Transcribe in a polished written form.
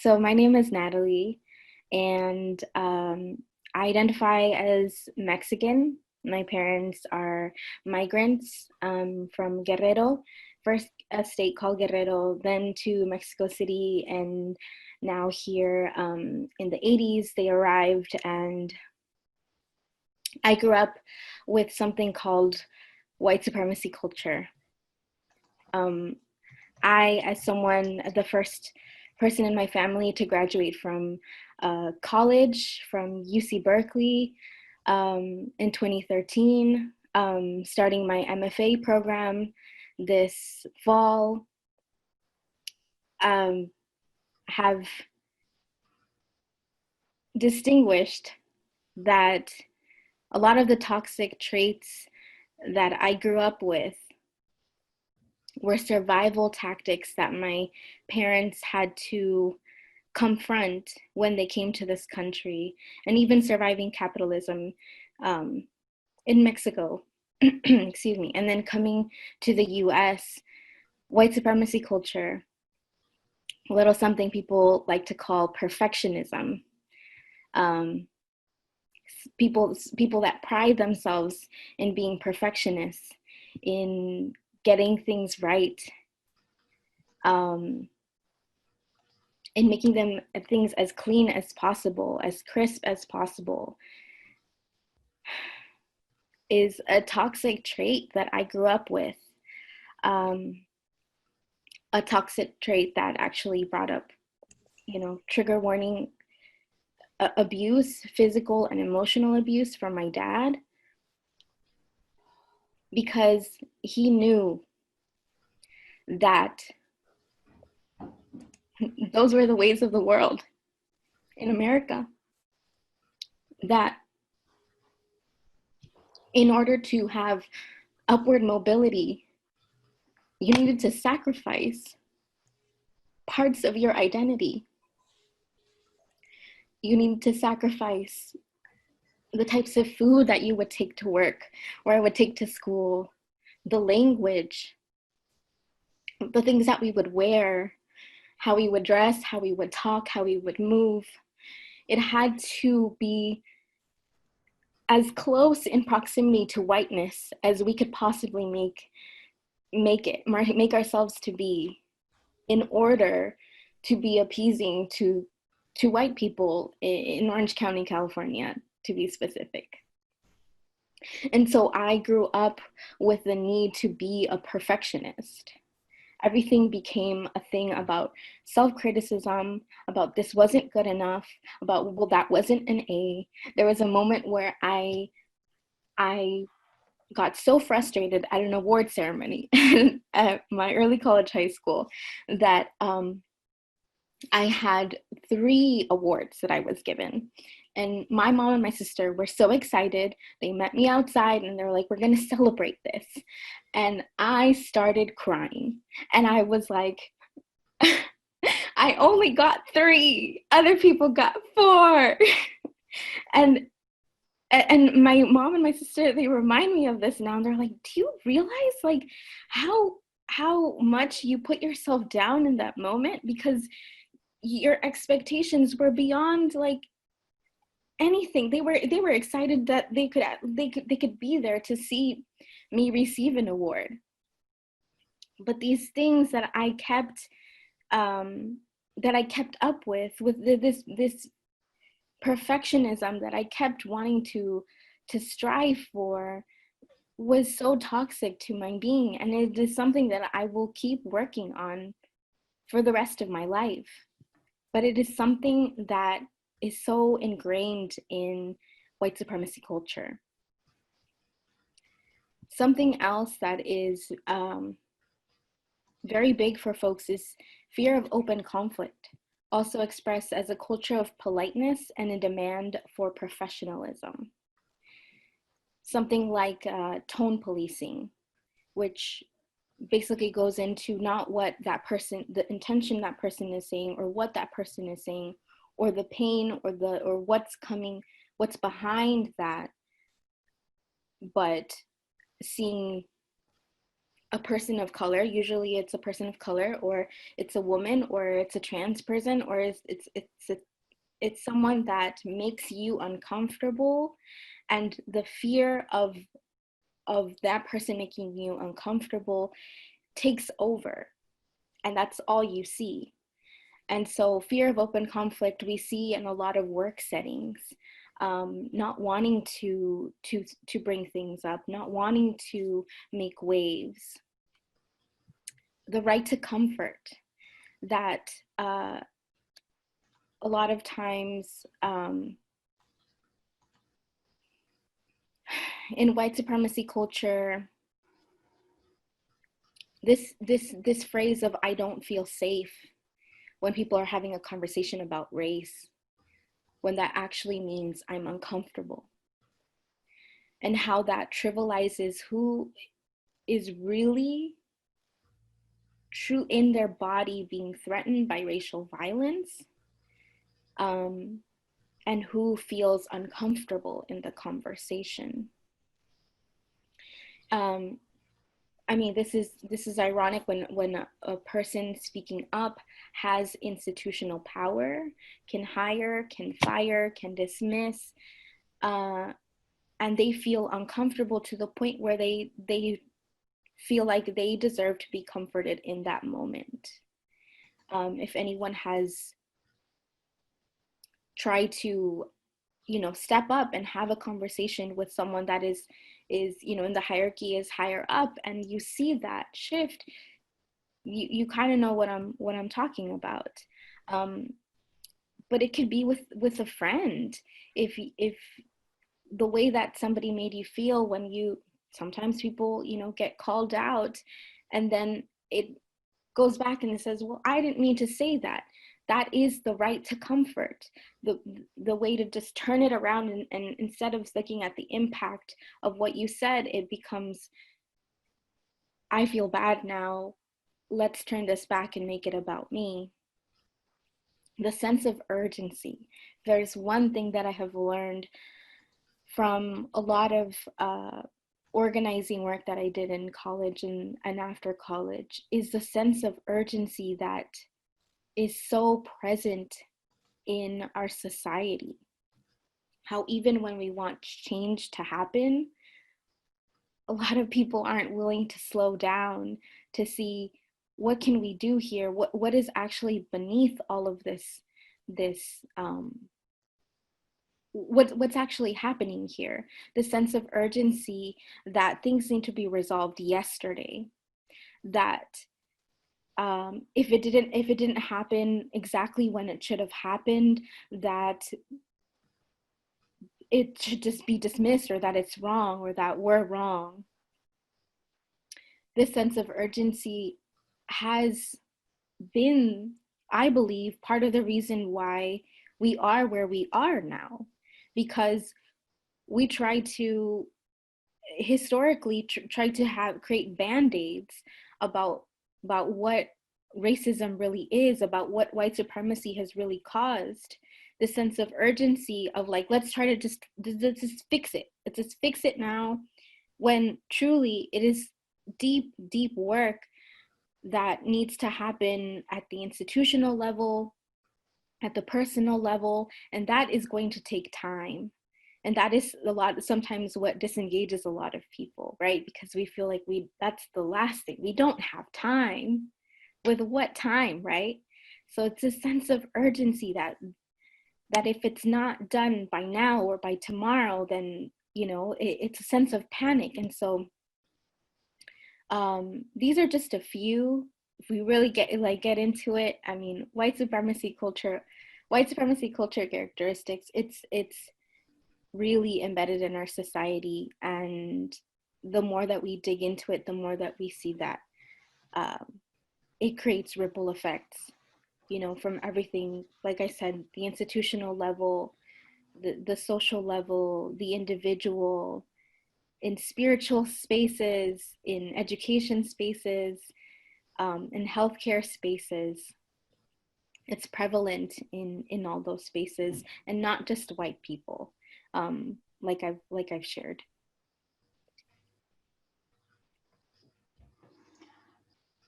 So my name is Natalie, and I identify as Mexican. My parents are migrants from Guerrero, first a state called Guerrero, then to Mexico City, and now here in the 80s they arrived, and I grew up with something called white supremacy culture. Um, as someone, the first person in my family to graduate from college from UC Berkeley in 2013, starting my MFA program this fall, have distinguished that a lot of the toxic traits that I grew up with were survival tactics that my parents had to confront when they came to this country, and even surviving capitalism in Mexico, excuse me, and then coming to the US, white supremacy culture, a little something people like to call perfectionism. Um, people that pride themselves in being perfectionists, in getting things right, in making them things as clean as possible, as crisp as possible, is a toxic trait that I grew up with. A toxic trait that actually brought up, trigger warning abuse, physical and emotional abuse from my dad, because he knew that those were the ways of the world in America, that in order to have upward mobility, you needed to sacrifice parts of your identity. You needed to sacrifice the types of food that you would take to work or I would take to school, the language, the things that we would wear, how we would dress, how we would talk, how we would move. It had to be as close in proximity to whiteness as we could possibly make ourselves to be, in order to be appeasing to white people in Orange County, California, to be specific. And so I grew up with the need to be a perfectionist. Everything became a thing about self-criticism, about this wasn't good enough, about, well, that wasn't an A. There was a moment where I got so frustrated at an award ceremony at my early college high school that I had 3 awards that I was given. And my mom and my sister were so excited. They met me outside and they're like, we're going to celebrate this. And I started crying. And I was like, I only got 3. Other people got 4. and my mom and my sister, they remind me of this now. And they're like, do you realize like how much you put yourself down in that moment? Because your expectations were beyond like anything. They were excited that they could be there to see me receive an award. But these things that I kept up with this perfectionism that I kept wanting to strive for, was so toxic to my being, and it is something that I will keep working on for the rest of my life. But it is something that is so ingrained in white supremacy culture. Something else that is very big for folks is fear of open conflict, also expressed as a culture of politeness and a demand for professionalism. Something like tone policing, which basically goes into not what that person, the intention that person is saying, or what that person is saying, or the pain, or what's behind that, but seeing a person of color, usually it's a person of color, or it's a woman, or it's a trans person, or it's someone that makes you uncomfortable, and the fear of that person making you uncomfortable takes over, and that's all you see. And so fear of open conflict we see in a lot of work settings, not wanting to bring things up, not wanting to make waves. The right to comfort that a lot of times in white supremacy culture, this phrase of "I don't feel safe" when people are having a conversation about race, when that actually means I'm uncomfortable, and how that trivializes who is really true in their body being threatened by racial violence, and who feels uncomfortable in the conversation. I mean, this is ironic when a person speaking up has institutional power, can hire, can fire, can dismiss, and they feel uncomfortable to the point where they feel like they deserve to be comforted in that moment. If anyone has tried to, step up and have a conversation with someone that is in the hierarchy is higher up, and you see that shift, you kind of know what I'm talking about. But it could be with a friend. If the way that somebody made you feel when sometimes people get called out, and then it goes back and it says, well, I didn't mean to say that. That is the right to comfort. The way to just turn it around, and instead of looking at the impact of what you said, it becomes, I feel bad now, let's turn this back and make it about me. The sense of urgency. There's one thing that I have learned from a lot of organizing work that I did in college and after college, is the sense of urgency that is so present in our society. How even when we want change to happen, a lot of people aren't willing to slow down to see what can we do here, what is actually beneath all of this what's actually happening here. The sense of urgency that things need to be resolved yesterday, that if it didn't happen exactly when it should have happened, that it should just be dismissed, or that it's wrong, or that we're wrong. This sense of urgency has been, I believe, part of the reason why we are where we are now, because we try to historically try to create band-aids about what racism really is, about what white supremacy has really caused. The sense of urgency of like, let's try to just fix it. Let's just fix it now, when truly it is deep work that needs to happen at the institutional level, at the personal level, and that is going to take time. And that is a lot, sometimes what disengages a lot of people, right? Because we feel like that's the last thing. We don't have time. With what time, right? So it's a sense of urgency that if it's not done by now or by tomorrow, then, it's a sense of panic. And so these are just a few. If we really get into it, I mean, white supremacy culture characteristics, it's really embedded in our society, and the more that we dig into it, the more that we see that it creates ripple effects, from everything, like I said, the institutional level, the social level, the individual, in spiritual spaces, in education spaces, in healthcare spaces. It's prevalent in all those spaces, and not just white people, like I've shared.